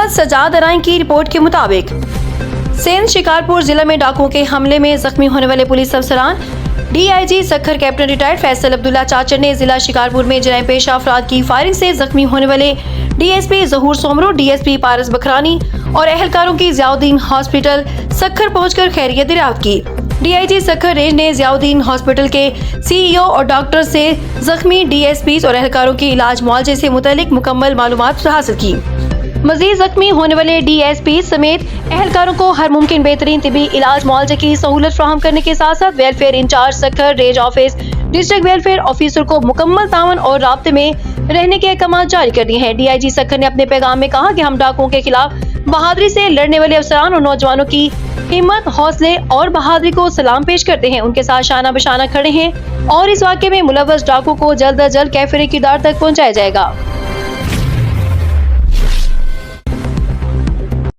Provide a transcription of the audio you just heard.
मोहम्मद सजाद अराई की रिपोर्ट के मुताबिक सिंध शिकारपुर जिला में डाकुओं के हमले में जख्मी होने वाले पुलिस अफसरान DIG Sukkur captain retired Faisal Abdullah Chachar ने जिला शिकारपुर में जराइम पेशा अफराद की फायरिंग से जख्मी होने वाले डीएसपी जहूर सोमरो, डीएसपी पारस बखरानी और एहलकारों की जियाउद्दीन हॉस्पिटल सखर पहुंचकर खैरियत दरियाफ्त की। डीआईजी सखर रेंज ने जियाउद्दीन हॉस्पिटल के सीईओ और डॉक्टर से जख्मी डीएसपी और एहलकारों के इलाज मुआवजे से मुतालिक मुकम्मल मालूमात हासिल की। मजीद जख्मी होने वाले डीएसपी समेत एहलकारों को हर मुमकिन बेहतरीन तिबी इलाज मुआवजे की सहूलत फराहम करने के साथ साथ welfare incharge Sukkur range office district welfare officer को मुकम्मल तावन और राब्ते में रहने के अहकाम जारी कर दिए हैं। डीआईजी सखर ने अपने पैगाम में कहा कि हम डाकुओं के खिलाफ बहादुरी से लड़ने वाले अफसरान और नौजवानों की हिम्मत, हौसले और बहादुरी को सलाम पेश करते हैं। उनके साथ शाना बशाना खड़े हैं और इस वाक़े में मुलव्वस डाकुओं को जल्द अज जल्द कैफिर किरदार तक पहुँचाया जाएगा।